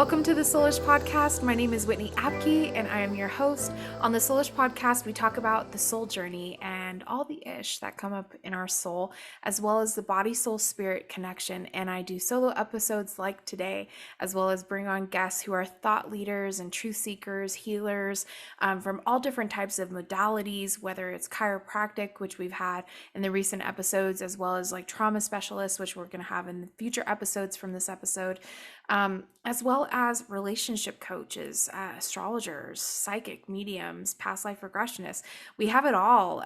Welcome to the Soulish Podcast. My name is Whitney Apke, and I am your host. On the Soulish Podcast, we talk about the soul journey and all the ish that come up in our soul, as well as the body-soul-spirit connection. And I do solo episodes like today, as well as bring on guests who are thought leaders and truth seekers, healers, from all different types of modalities, whether it's chiropractic, which we've had in the recent episodes, as well as like trauma specialists, which we're going to have in the future episodes from this episode. As well as relationship coaches, astrologers, psychic mediums, past life regressionists. We have it all.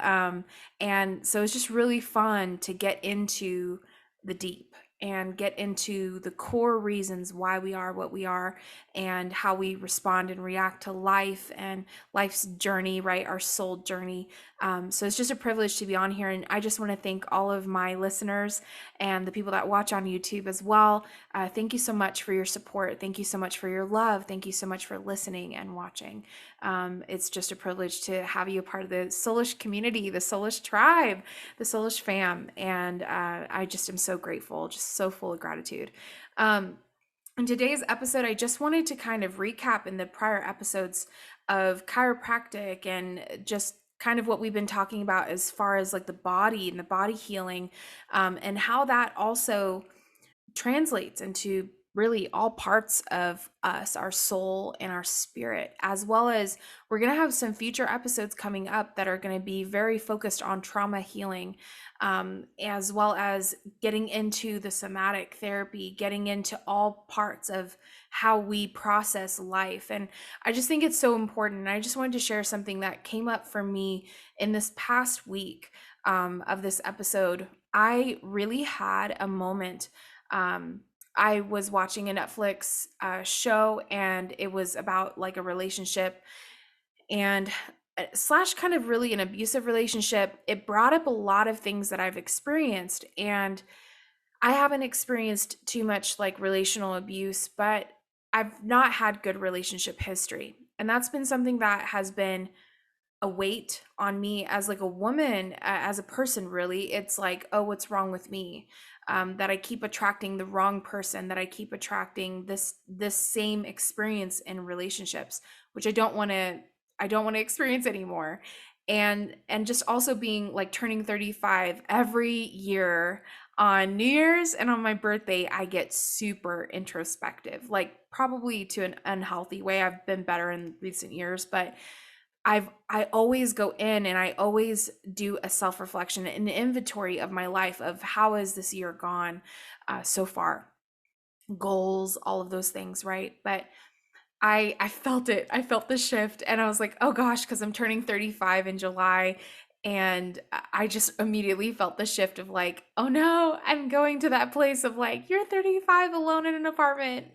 And so it's just really fun to get into the deep and get into the core reasons why we are what we are and how we respond and react to life and life's journey, right? Our soul journey. So it's just a privilege to be on here. And I just want to thank all of my listeners and the people that watch on YouTube as well. Thank you so much for your support. Thank you so much for your love. Thank you so much for listening and watching. It's just a privilege to have you a part of the Soulish community, the Soulish tribe, the Soulish fam. And I just am so grateful, just so full of gratitude. In today's episode, I just wanted to kind of recap in the prior episodes of chiropractic and just kind of what we've been talking about as far as like the body and the body healing, and how that also translates into really all parts of us, our soul and our spirit, as well as we're going to have some future episodes coming up that are going to be very focused on trauma healing, as well as getting into the somatic therapy, getting into all parts of how we process life. And I just think it's so important. And I just wanted to share something that came up for me in this past week of this episode. I really had a moment. I was watching a Netflix show, and it was about like a relationship and slash kind of really an abusive relationship. It brought up a lot of things that I've experienced, and I haven't experienced too much like relational abuse, but I've not had good relationship history. And that's been something that has been a weight on me as like a woman, as a person. Really, it's like, oh, what's wrong with me? That I keep attracting the wrong person, that I keep attracting this same experience in relationships, which I don't want to experience anymore. And just also being like turning 35 every year on New Year's and on my birthday, I get super introspective, like probably to an unhealthy way. I've been better in recent years, but I always go in and I always do a self-reflection, an inventory of my life, of how has this year gone so far, goals, all of those things, right? But I felt it. I felt the shift, and I was like, oh gosh, because I'm turning 35 in July. And I just immediately felt the shift of like, oh no, I'm going to that place of like, you're 35 alone in an apartment.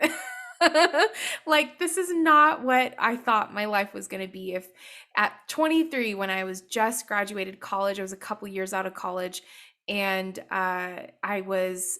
Like, this is not what I thought my life was going to be. If at 23, when I was just graduated college, I was a couple years out of college, and I was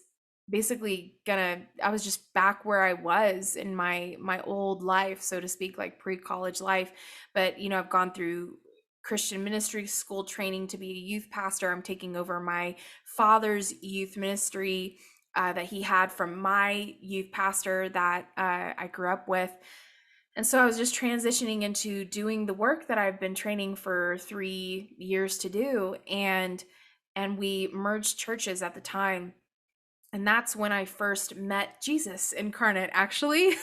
basically I was just back where I was in my old life, so to speak, like pre-college life. But you know, I've gone through Christian ministry school training to be a youth pastor. I'm taking over my father's youth ministry that he had from my youth pastor that I grew up with. And so I was just transitioning into doing the work that I've been training for 3 years to do. And we merged churches at the time. And that's when I first met Jesus incarnate, actually.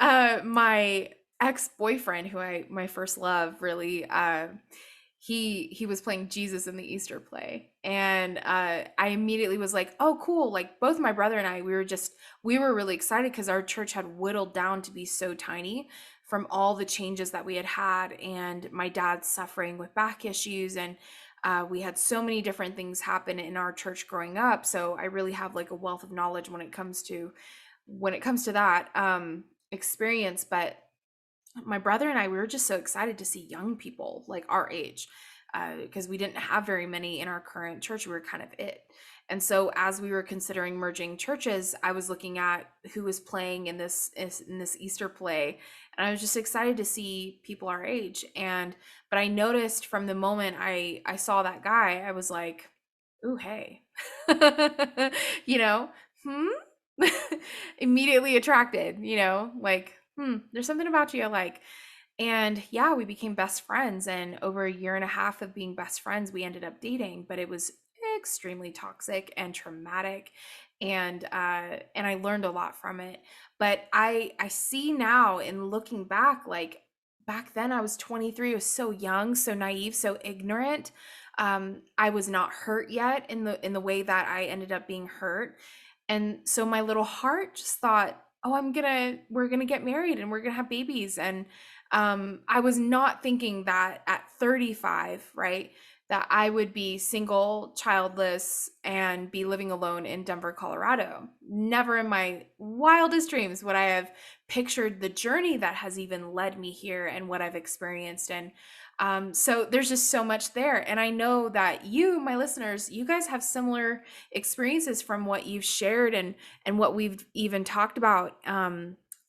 My ex-boyfriend, my first love, really, he was playing Jesus in the Easter play. And I immediately was like, oh, cool. Like both my brother and I, we were really excited because our church had whittled down to be so tiny from all the changes that we had, and my dad's suffering with back issues, and we had so many different things happen in our church growing up. So I really have like a wealth of knowledge when it comes to that experience. But my brother and I, we were just so excited to see young people like our age, because we didn't have very many in our current church. We were kind of it. And so as we were considering merging churches, I was looking at who was playing in this Easter play, and I was just excited to see people our age. But I noticed from the moment I saw that guy, I was like, ooh, hey, you know, immediately attracted, like, there's something about you I like. And yeah, we became best friends. And over a year and a half of being best friends, we ended up dating, but it was extremely toxic and traumatic. And I learned a lot from it. But I see now in looking back, like back then I was 23, I was so young, so naive, so ignorant. I was not hurt yet in the way that I ended up being hurt. And so my little heart just thought, oh, we're gonna get married and we're gonna have babies. And I was not thinking that at 35, right, that I would be single, childless, and be living alone in Denver, Colorado. Never in my wildest dreams would I have pictured the journey that has even led me here and what I've experienced. And so there's just so much there. And I know that you, my listeners, you guys have similar experiences from what you've shared and what we've even talked about.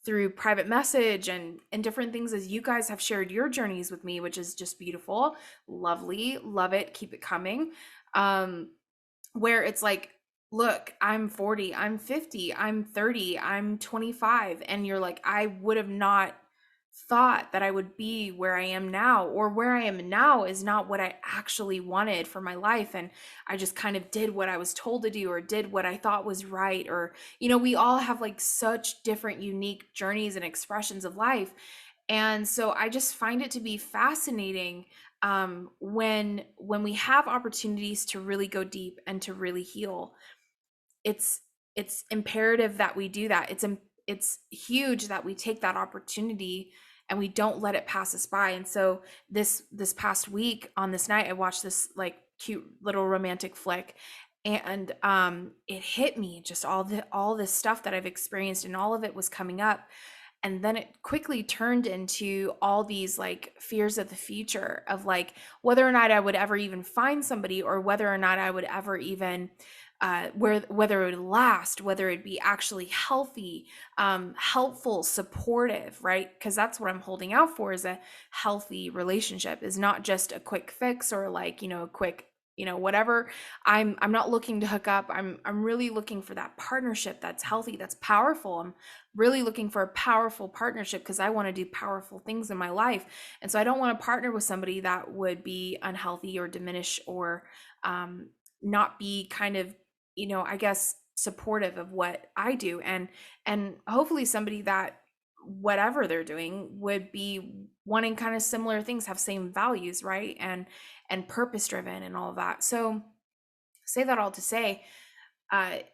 Through private message and different things as you guys have shared your journeys with me, which is just beautiful, lovely, love it, keep it coming. um where it's like, look, I'm 40, I'm 50, I'm 30, I'm 25, and you're like, I would have not thought that I would be where I am now, or where I am now is not what I actually wanted for my life. And I just kind of did what I was told to do, or did what I thought was right. Or, we all have like such different, unique journeys and expressions of life. And so I just find it to be fascinating, when we have opportunities to really go deep and to really heal. It's imperative that we do that. It's huge that we take that opportunity and we don't let it pass us by. And so this past week, on this night, I watched this like cute little romantic flick, and it hit me, just all this stuff that I've experienced, and all of it was coming up. And then it quickly turned into all these like fears of the future, of like whether or not I would ever even find somebody, or whether or not I would ever even whether it would last, whether it'd be actually healthy, helpful, supportive, right? Because that's what I'm holding out for, is a healthy relationship, is not just a quick fix, or like, a quick, whatever. I'm not looking to hook up. I'm really looking for that partnership that's healthy, that's powerful. I'm really looking for a powerful partnership because I want to do powerful things in my life. And so I don't want to partner with somebody that would be unhealthy or diminish, or not be kind of, I guess, supportive of what I do. And hopefully somebody that, whatever they're doing, would be wanting kind of similar things, have same values, right? And purpose driven and all of that. So say that all to say,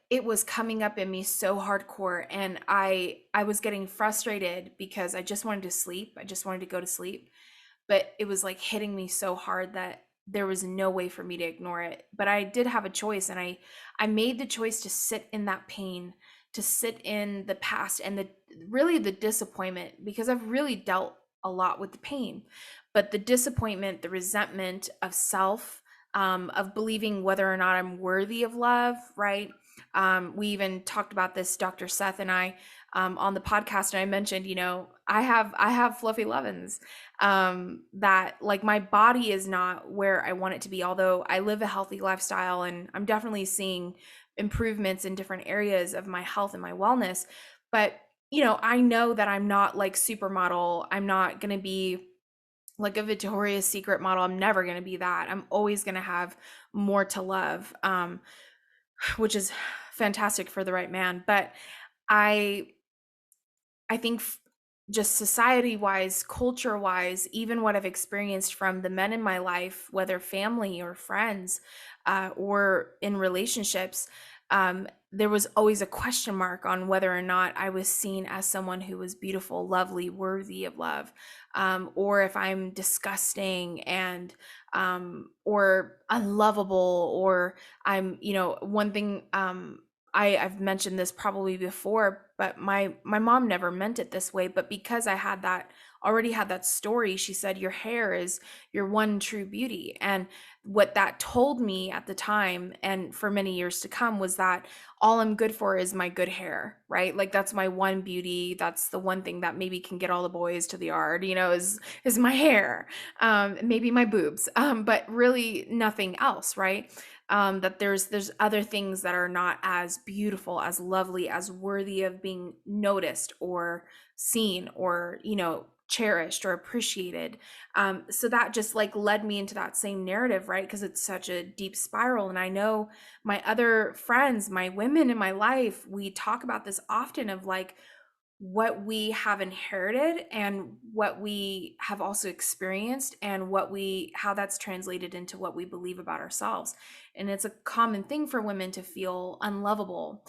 it was coming up in me so hardcore, and I was getting frustrated because I just wanted to sleep. I just wanted to go to sleep, but it was like hitting me so hard that there was no way for me to ignore it. But I did have a choice, and I made the choice to sit in that pain, to sit in the past and the disappointment, because I've really dealt a lot with the pain. But the disappointment, the resentment of self, of believing whether or not I'm worthy of love, right? We even talked about this, Dr. Seth and I, on the podcast, and I mentioned, I have fluffy lovin's, that like my body is not where I want it to be, although I live a healthy lifestyle, and I'm definitely seeing improvements in different areas of my health and my wellness. But I know that I'm not like supermodel. I'm not going to be like a Victoria's Secret model. I'm never going to be that. I'm always going to have more to love, which is fantastic for the right man. But I I think just society wise, culture wise, even what I've experienced from the men in my life, whether family or friends, or in relationships, there was always a question mark on whether or not I was seen as someone who was beautiful, lovely, worthy of love, or if I'm disgusting and or unlovable, or I'm, one thing, I've mentioned this probably before, but my mom never meant it this way. But because I had that, already had that story, she said, your hair is your one true beauty. And what that told me at the time, and for many years to come, was that all I'm good for is my good hair, right? Like that's my one beauty. That's the one thing that maybe can get all the boys to the yard, is my hair, maybe my boobs, but really nothing else, right? that there's other things that are not as beautiful, as lovely, as worthy of being noticed or seen or, cherished or appreciated. So that just like led me into that same narrative, right? Because it's such a deep spiral. And I know my other friends, my women in my life, we talk about this often of like, what we have inherited and what we have also experienced and how that's translated into what we believe about ourselves. And it's a common thing for women to feel unlovable,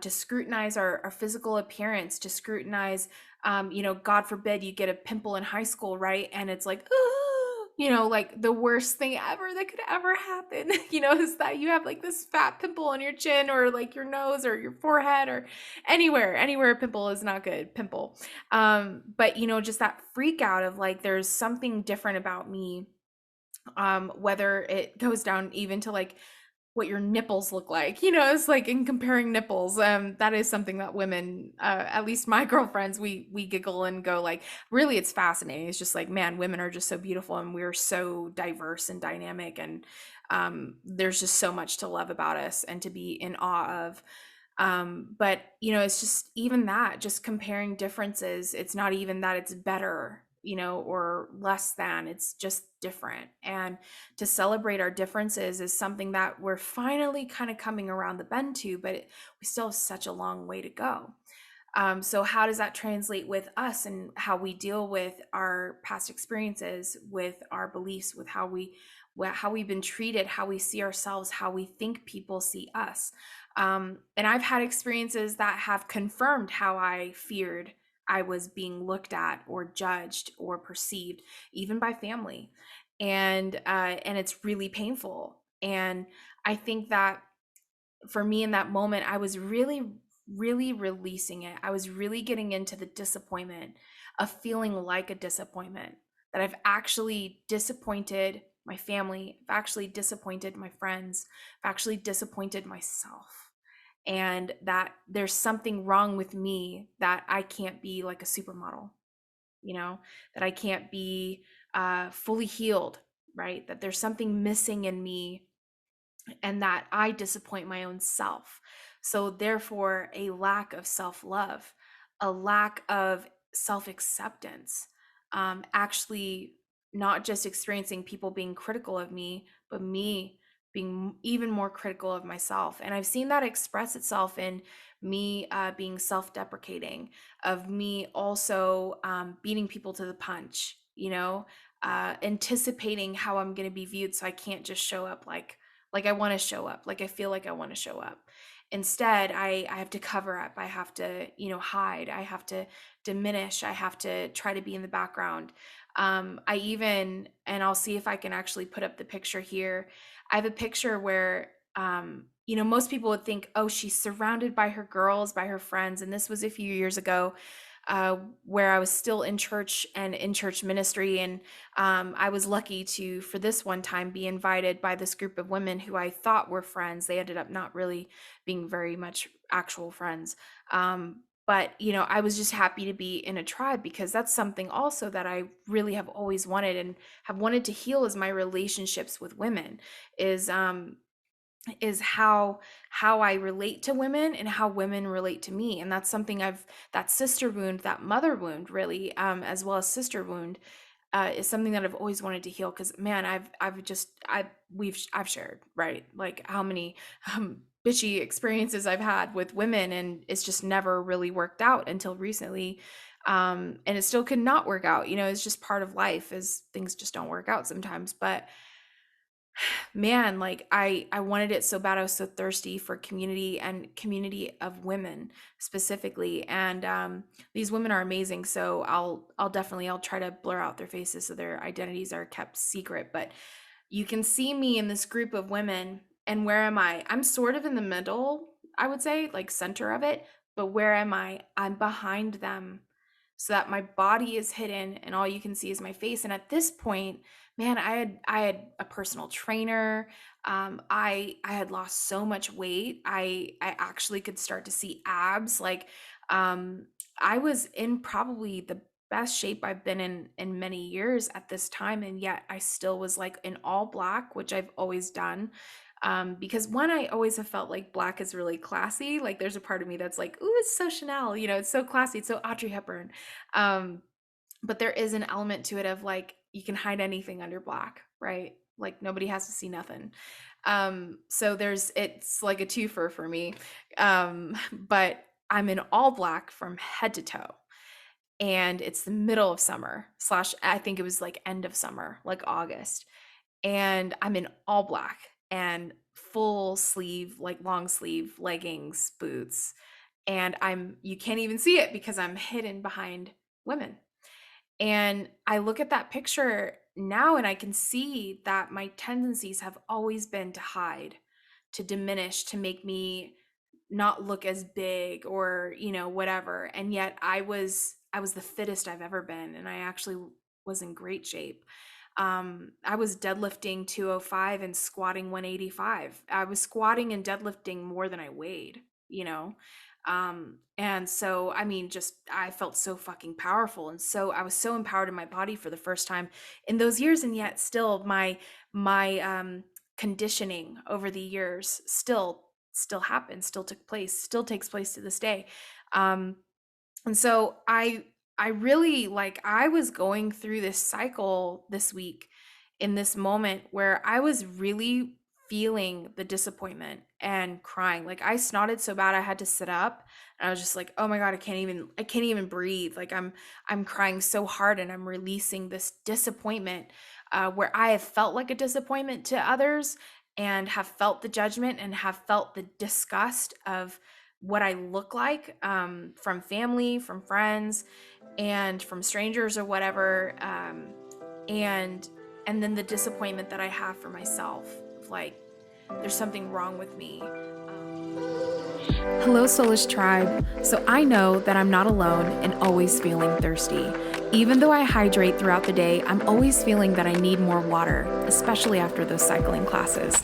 to scrutinize our physical appearance, to scrutinize, God forbid you get a pimple in high school, right? And it's like, like the worst thing ever that could ever happen, is that you have like this fat pimple on your chin or like your nose or your forehead or anywhere a pimple is not good pimple. But just that freak out of like there's something different about me, whether it goes down even to like what your nipples look like, it's like in comparing nipples. That is something that women, at least my girlfriends, we giggle and go like, really, it's fascinating. It's just like, man, women are just so beautiful and we're so diverse and dynamic, and there's just so much to love about us and to be in awe of. But it's just even that, just comparing differences. It's not even that it's better, or less than, it's just different. And to celebrate our differences is something that we're finally kind of coming around the bend to, but we still have such a long way to go. So how does that translate with us and how we deal with our past experiences, with our beliefs, with how we've been treated, how we see ourselves, how we think people see us? And I've had experiences that have confirmed how I feared I was being looked at or judged or perceived, even by family, and it's really painful. And I think that for me in that moment, I was really releasing it. I was really getting into the disappointment of feeling like a disappointment, that I've actually disappointed my family, I've actually disappointed my friends, I've actually disappointed myself. And that there's something wrong with me, that I can't be like a supermodel, that I can't be fully healed, right? That there's something missing in me and that I disappoint my own self. So, therefore, a lack of self love, a lack of self acceptance, actually not just experiencing people being critical of me, but me being even more critical of myself. And I've seen that express itself in me being self deprecating, of me also beating people to the punch, anticipating how I'm going to be viewed. So I can't just show up like I want to show up, like I feel like I want to show up. Instead, I have to cover up. I have to, hide. I have to diminish. I have to try to be in the background. And I'll see if I can actually put up the picture here. I have a picture where, most people would think, oh, she's surrounded by her girls, by her friends. And this was a few years ago, where I was still in church and in church ministry. And I was lucky to, for this one time, be invited by this group of women who I thought were friends. They ended up not really being very much actual friends. But, I was just happy to be in a tribe, because that's something also that I really have always wanted and have wanted to heal, is my relationships with women, is is how I relate to women and how women relate to me. And that's something that sister wound, that mother wound, really, as well as sister wound, is something that I've always wanted to heal. Because man, I've shared, right, like how many bitchy experiences I've had with women, and it's just never really worked out until recently. And it still could not work out. It's just part of life, is things just don't work out sometimes. But man, like I wanted it so bad. I was so thirsty for community, and community of women specifically. And these women are amazing. So I'll try to blur out their faces so their identities are kept secret. But you can see me in this group of women. And where am I? I'm sort of in the middle, I would say, like center of it. But where am I? I'm behind them, so that my body is hidden and all you can see is my face. And at this point, man, I had a personal trainer. I had lost so much weight. I actually could start to see abs. Like um, I was in probably the best shape I've been in many years at this time, and yet I still was like in all black, which I've always done. Because one, I always have felt like black is really classy. Like there's a part of me that's like, ooh, it's so Chanel, it's so classy, it's so Audrey Hepburn. Um, but there is an element to it of like you can hide anything under black, right? Like nobody has to see nothing. So it's like a twofer for me. But I'm in all black from head to toe, and it's the middle of summer slash I think it was like end of summer, like August, and I'm in all black and full sleeve, like long sleeve leggings, boots, and you can't even see it because I'm hidden behind women. And I look at that picture now and I can see that my tendencies have always been to hide, to diminish, to make me not look as big or, whatever. And yet I was the fittest I've ever been, and I actually was in great shape. I was deadlifting 205 and squatting 185. I was squatting and deadlifting more than I weighed, you know? And so, I mean, just I felt so fucking powerful. And so I was so empowered in my body for the first time in those years. And yet still my conditioning over the years still happened, still took place, still takes place to this day. Um, and so I really like I was going through this cycle this week in this moment where I was really feeling the disappointment and crying. Like I snotted so bad I had to sit up, and I was just like, "Oh my god, I can't even breathe." Like I'm crying so hard and I'm releasing this disappointment where I have felt like a disappointment to others and have felt the judgment and have felt the disgust of what I look like, from family, from friends, and from strangers or whatever, and and then the disappointment that I have for myself, of like there's something wrong with me. Hello, Soulish Tribe. So I know that I'm not alone in always feeling thirsty. Even though I hydrate throughout the day, I'm always feeling that I need more water, especially after those cycling classes.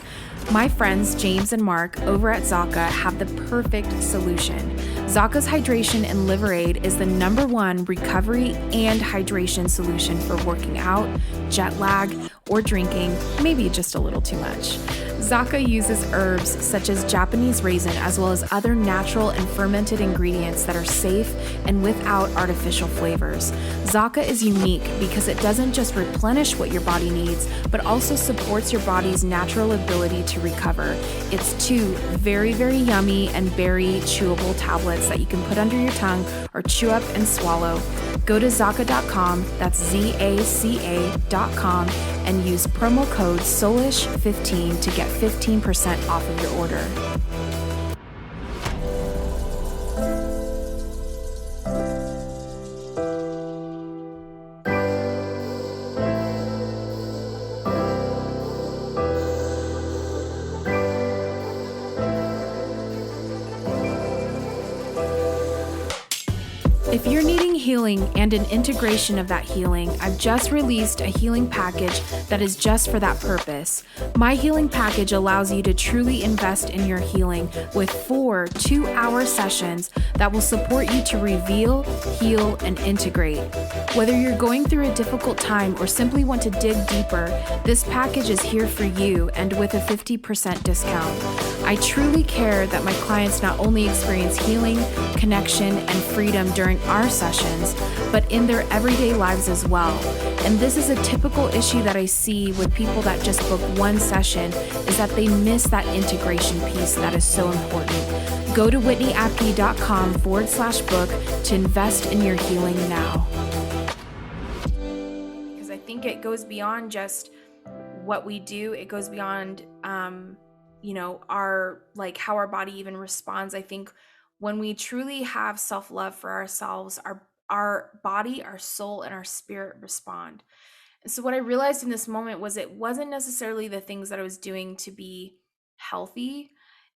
My friends James and Mark over at Zaka have the perfect solution. Zaka's Hydration and Liverade is the #1 recovery and hydration solution for working out, jet lag, or drinking maybe just a little too much. Zaka uses herbs such as Japanese raisin as well as other natural and fermented ingredients that are safe and without artificial flavors. Zaka is unique because it doesn't just replenish what your body needs, but also supports your body's natural ability to recover. It's 2 very, very yummy and berry chewable tablets that you can put under your tongue or chew up and swallow. Go to Zaka.com, that's ZACA.com, and use promo code SOULISH15 to get 15% off of your order. If you're needing healing and an integration of that healing, I've just released a healing package that is just for that purpose. My healing package allows you to truly invest in your healing with 4 2-hour sessions that will support you to reveal, heal, and integrate. Whether you're going through a difficult time or simply want to dig deeper, this package is here for you and with a 50% discount. I truly care that my clients not only experience healing, connection, and freedom during our sessions, but in their everyday lives as well. And this is a typical issue that I see with people that just book one session, is that they miss that integration piece that is so important. Go to whitneyapke.com/book to invest in your healing now. Because I think it goes beyond just what we do. It goes beyond, our, like, how our body even responds. I think when we truly have self-love for ourselves, our body, our soul, and our spirit respond. And so what I realized in this moment was it wasn't necessarily the things that I was doing to be healthy.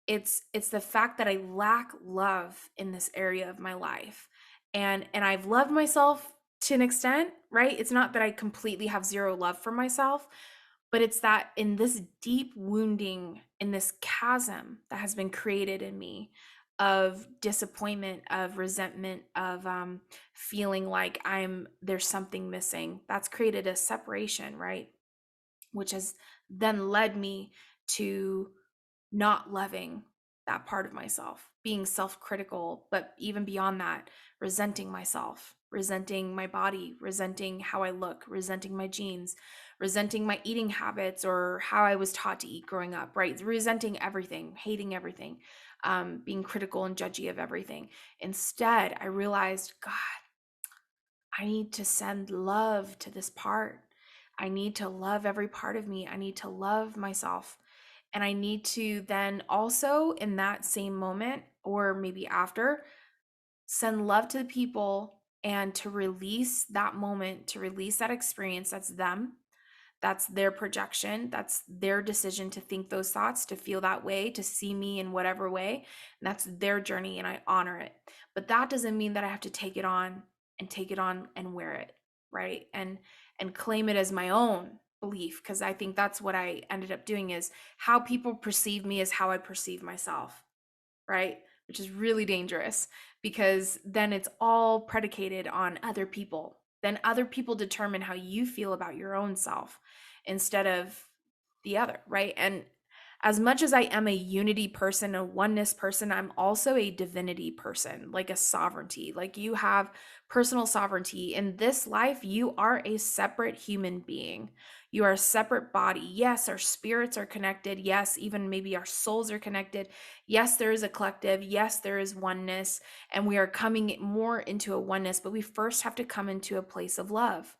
It's the fact that I lack love in this area of my life. And I've loved myself to an extent, right? It's not that I completely have zero love for myself, but it's that in this deep wounding, in this chasm that has been created in me of disappointment, of resentment, of feeling like there's something missing, that's created a separation, right? Which has then led me to not loving that part of myself, being self-critical, but even beyond that, resenting myself, resenting my body, resenting how I look, resenting my genes, resenting my eating habits or how I was taught to eat growing up, right? Resenting everything, hating everything, being critical and judgy of everything. Instead, I realized, God, I need to send love to this part. I need to love every part of me. I need to love myself. And I need to then also, in that same moment, or maybe after, send love to the people and to release that moment, to release that experience. That's them. That's their projection. That's their decision to think those thoughts, to feel that way, to see me in whatever way. And that's their journey, and I honor it. But that doesn't mean that I have to take it on and wear it, right? And claim it as my own belief, because I think that's what I ended up doing is how people perceive me is how I perceive myself, right? Which is really dangerous because then it's all predicated on other people. Then other people determine how you feel about your own self instead of the other, right? And as much as I am a unity person, a oneness person, I'm also a divinity person, like a sovereignty. Like you have personal sovereignty. In this life, you are a separate human being. You are a separate body. Yes, our spirits are connected. Yes, even maybe our souls are connected. Yes, there is a collective. Yes, there is oneness. And we are coming more into a oneness, but we first have to come into a place of love.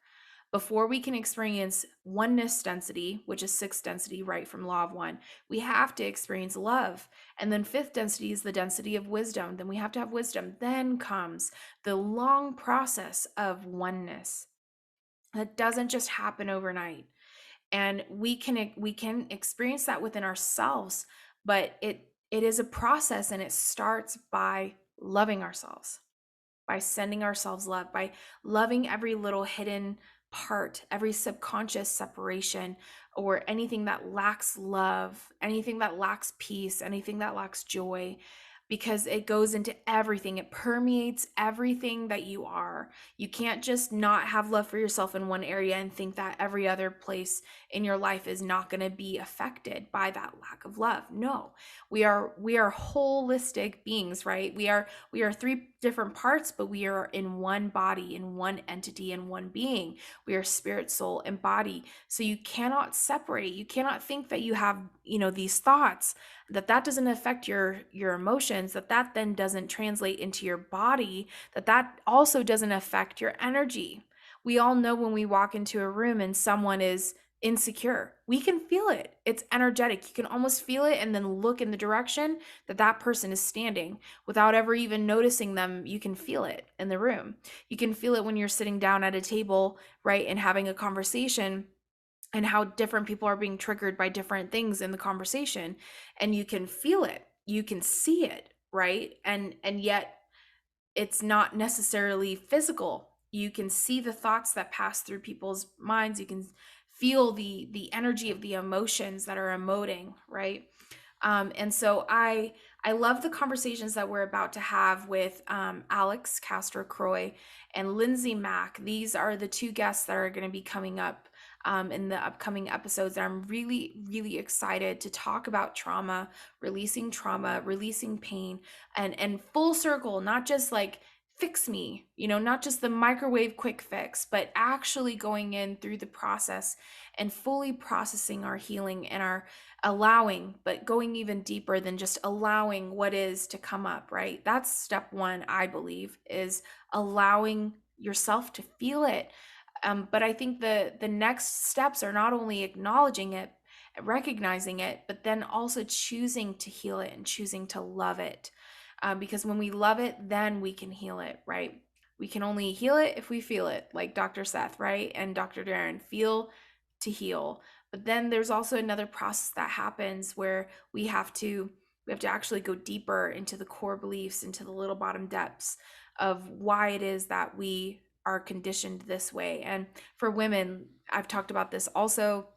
Before we can experience oneness density, which is sixth density, right from law of one, we have to experience love. And then fifth density is the density of wisdom. Then we have to have wisdom. Then comes the long process of oneness. That doesn't just happen overnight. And we can experience that within ourselves, but it is a process, and it starts by loving ourselves, by sending ourselves love, by loving every little hidden part, every subconscious separation, or anything that lacks love, anything that lacks peace, anything that lacks joy, because it goes into everything. It permeates everything that you are. You can't just not have love for yourself in one area and think that every other place in your life is not going to be affected by that lack of love. No. We are holistic beings, right? We are three different parts, but we are in one body, in one entity, in one being. We are spirit, soul, and body. So you cannot separate. You cannot think that you have, these thoughts, that doesn't affect your emotions, that then doesn't translate into your body, that also doesn't affect your energy. We all know when we walk into a room and someone is insecure, we can feel it. It's energetic. You can almost feel it and then look in the direction that person is standing without ever even noticing them. You can feel it in the room. You can feel it when you're sitting down at a table, right, and having a conversation, and how different people are being triggered by different things in the conversation, and you can feel it, you can see it, right? And yet it's not necessarily physical. You can see the thoughts that pass through people's minds. You can feel the energy of the emotions that are emoting, right? And so I love the conversations that we're about to have with Alex Castro Croy and Lindsay Mack. These are the two guests that are going to be coming up in the upcoming episodes. I'm really, really excited to talk about trauma, releasing pain, and full circle, not just like fix me, not just the microwave quick fix, but actually going in through the process and fully processing our healing and our allowing, but going even deeper than just allowing what is to come up, right? That's step one, I believe, is allowing yourself to feel it. But I think the next steps are not only acknowledging it, recognizing it, but then also choosing to heal it and choosing to love it. Because when we love it, then we can heal it, right? We can only heal it if we feel it, like Dr. Seth, right? And Dr. Darren, feel to heal. But then there's also another process that happens where we have to actually go deeper into the core beliefs, into the little bottom depths of why it is that we are conditioned this way. And for women, I've talked about this also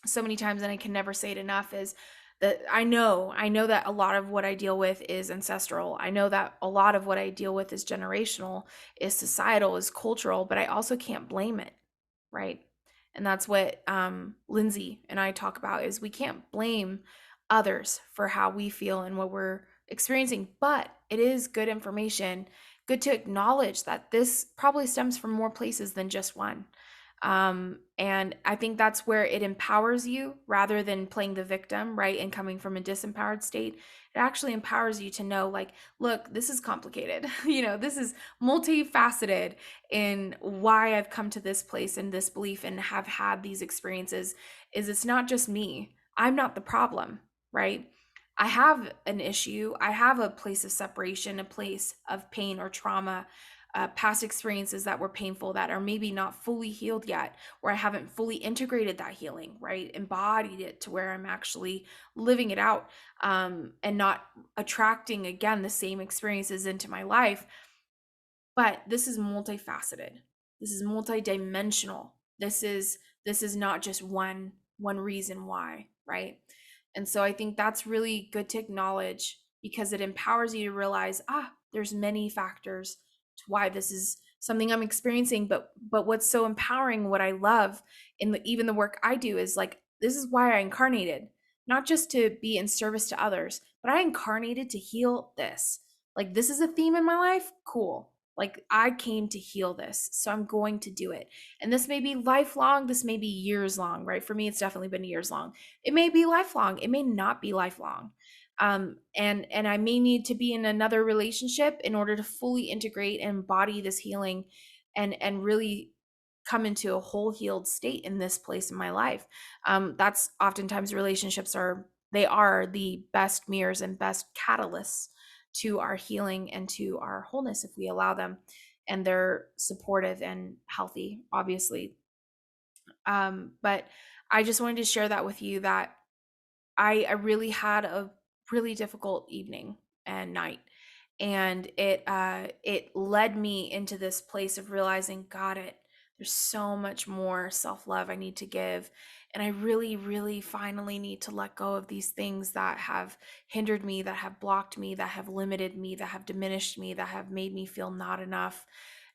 so many times, and I can never say it enough, is that I know that a lot of what I deal with is ancestral. I know that a lot of what I deal with is generational, is societal, is cultural, but I also can't blame it, right? And that's what Lindsay and I talk about, is we can't blame others for how we feel and what we're experiencing. But it is good information, good to acknowledge that this probably stems from more places than just one. And I think that's where it empowers you rather than playing the victim, right? And coming from a disempowered state, it actually empowers you to know, like, look, this is complicated. This is multifaceted in why I've come to this place and this belief and have had these experiences. Is it's not just me. I'm not the problem, right? I have an issue. I have a place of separation, a place of pain or trauma, past experiences that were painful that are maybe not fully healed yet, or I haven't fully integrated that healing, right? Embodied it to where I'm actually living it out, and not attracting again the same experiences into my life. But this is multifaceted. This is multidimensional. This is not just one reason why, right? And so I think that's really good to acknowledge, because it empowers you to realize, there's many factors to why this is something I'm experiencing. But what's so empowering, what I love in even the work I do, is like, this is why I incarnated, not just to be in service to others, but I incarnated to heal this. Like, this is a theme in my life. Cool. Like, I came to heal this, so I'm going to do it. And this may be lifelong, this may be years long, right? For me, it's definitely been years long. It may be lifelong, it may not be lifelong. And I may need to be in another relationship in order to fully integrate and embody this healing, and really come into a whole healed state in this place in my life. That's oftentimes relationships are the best mirrors and best catalysts to our healing and to our wholeness if we allow them, and they're supportive and healthy, obviously. But I just wanted to share that with you, that I really had a really difficult evening and night, and it led me into this place of realizing, got it. There's so much more self-love I need to give, and I really, really finally need to let go of these things that have hindered me, that have blocked me, that have limited me, that have diminished me, that have made me feel not enough.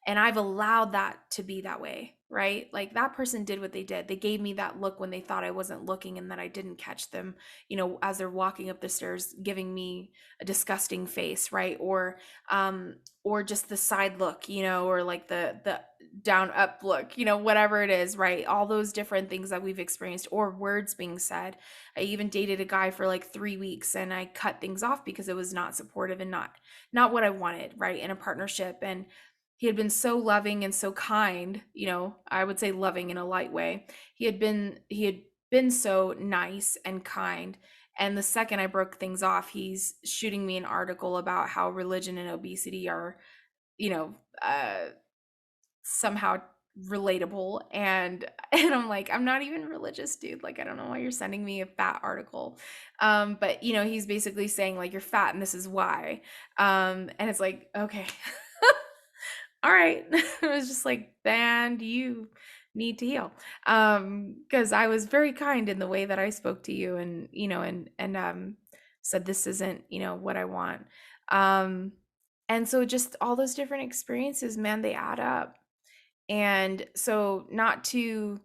And I've allowed that to be that way, right? Like, that person did what they did. They gave me that look when they thought I wasn't looking and that I didn't catch them, as they're walking up the stairs, giving me a disgusting face, right? Or just the side look, or like the down up look, whatever it is, right? All those different things that we've experienced, or words being said. I even dated a guy for like 3 weeks, and I cut things off because it was not supportive and not what I wanted, right? In a partnership. And he had been so loving and so kind, I would say loving in a light way. He had been so nice and kind. And the second I broke things off, he's shooting me an article about how religion and obesity are, you know, uh, somehow relatable. And I'm like, I'm not even religious, dude. Like, I don't know why you're sending me a fat article. But he's basically saying, like, you're fat and this is why. And it's like, okay. All right. It was just like, and you need to heal. Because I was very kind in the way that I spoke to you, and said this isn't, what I want. Um and so just all those different experiences, man, they add up. And so, not to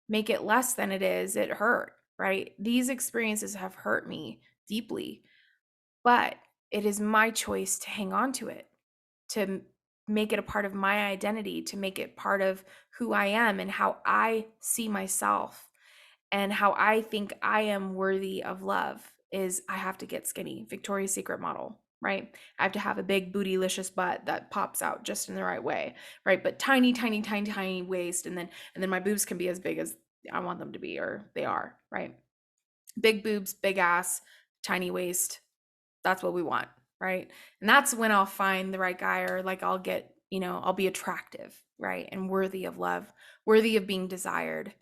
make it less than it is, it hurt, right? These experiences have hurt me deeply, but it is my choice to hang on to it, to make it a part of my identity, to make it part of who I am and how I see myself, and how I think I am worthy of love. Is I have to get skinny, Victoria's Secret model, right? I have to have a big bootylicious butt that pops out just in the right way, right? But tiny, tiny, tiny, tiny waist, and then my boobs can be as big as I want them to be, or they are, right? Big boobs, big ass, tiny waist, that's what we want, right? And that's when I'll find the right guy, or like I'll be attractive, right? And worthy of love, worthy of being desired,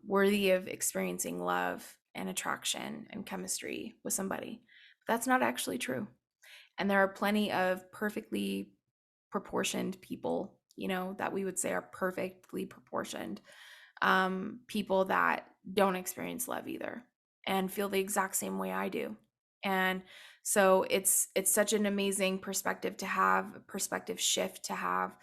worthy of experiencing love and attraction and chemistry with somebody. But that's not actually true. And there are plenty of perfectly proportioned people, that we would say are perfectly proportioned, people that don't experience love either and feel the exact same way I do. And so it's such an amazing perspective to have, a perspective shift to have,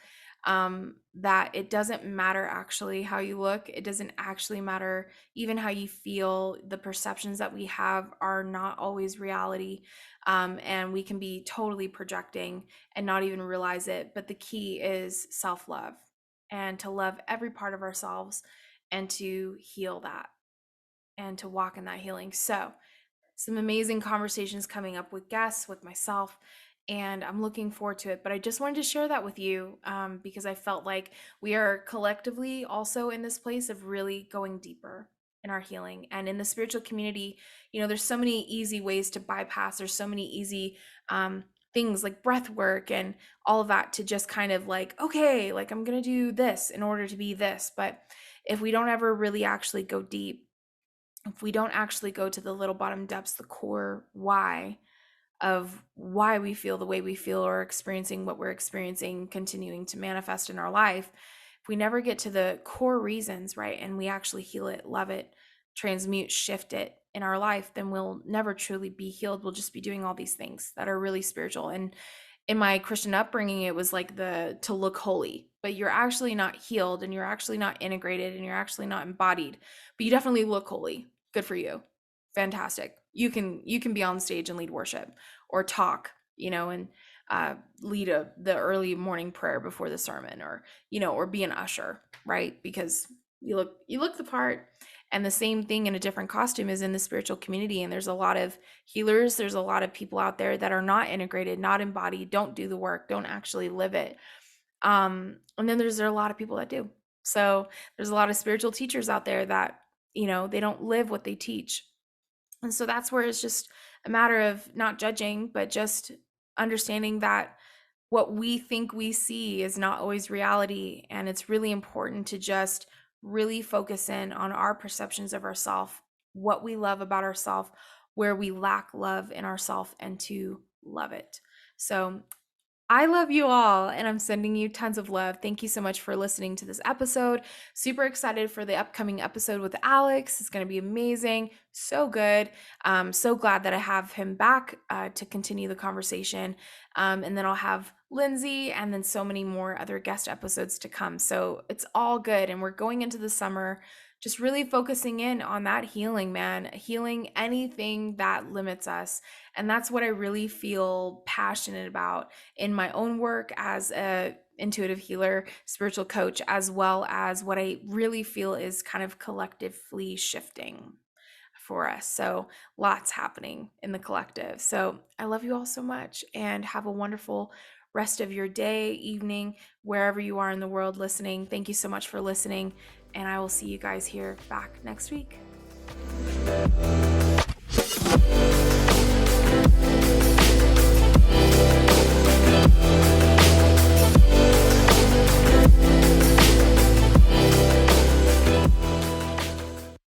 that it doesn't matter actually how you look. It doesn't actually matter even how you feel. The perceptions that we have are not always reality. And we can be totally projecting and not even realize it. But the key is self-love, and to love every part of ourselves and to heal that and to walk in that healing. So, some amazing conversations coming up with guests, with myself, and I'm looking forward to it. But I just wanted to share that with you because I felt like we are collectively also in this place of really going deeper in our healing. And in the spiritual community, there's so many easy ways to bypass. There's so many easy things like breath work and all of that to just kind of like, okay, like I'm going to do this in order to be this. But if we don't ever really actually go deep, if we don't actually go to the little bottom depths, the core why of why we feel the way we feel or experiencing what we're experiencing, continuing to manifest in our life, if we never get to the core reasons, right, and we actually heal it, love it, transmute, shift it in our life, then we'll never truly be healed. We'll just be doing all these things that are really spiritual. And in my Christian upbringing, it was like to look holy, but you're actually not healed and you're actually not integrated and you're actually not embodied, but you definitely look holy. Good for you. Fantastic. You can be on stage and lead worship or talk, and lead the early morning prayer before the sermon, or be an usher, right? Because you look the part. And the same thing in a different costume is in the spiritual community. And there's a lot of healers, there's a lot of people out there that are not integrated, not embodied, don't do the work, don't actually live it. And then there are a lot of people that do. So there's a lot of spiritual teachers out there that, they don't live what they teach. And so that's where it's just a matter of not judging, but just understanding that what we think we see is not always reality. And it's really important to just really focus in on our perceptions of ourselves, what we love about ourselves, where we lack love in ourselves, and to love it. So I love you all, and I'm sending you tons of love. Thank you so much for listening to this episode. Super excited for the upcoming episode with Alex. It's going to be amazing. So good. So glad that I have him back to continue the conversation. And then I'll have Lindsay and then so many more other guest episodes to come. So it's all good. And we're going into the summer just really focusing in on that healing, man, healing anything that limits us. And that's what I really feel passionate about in my own work as a intuitive healer, spiritual coach, as well as what I really feel is kind of collectively shifting for us. So lots happening in the collective. So I love you all so much, and have a wonderful rest of your day, evening, wherever you are in the world listening. Thank you so much for listening, and I will see you guys here back next week.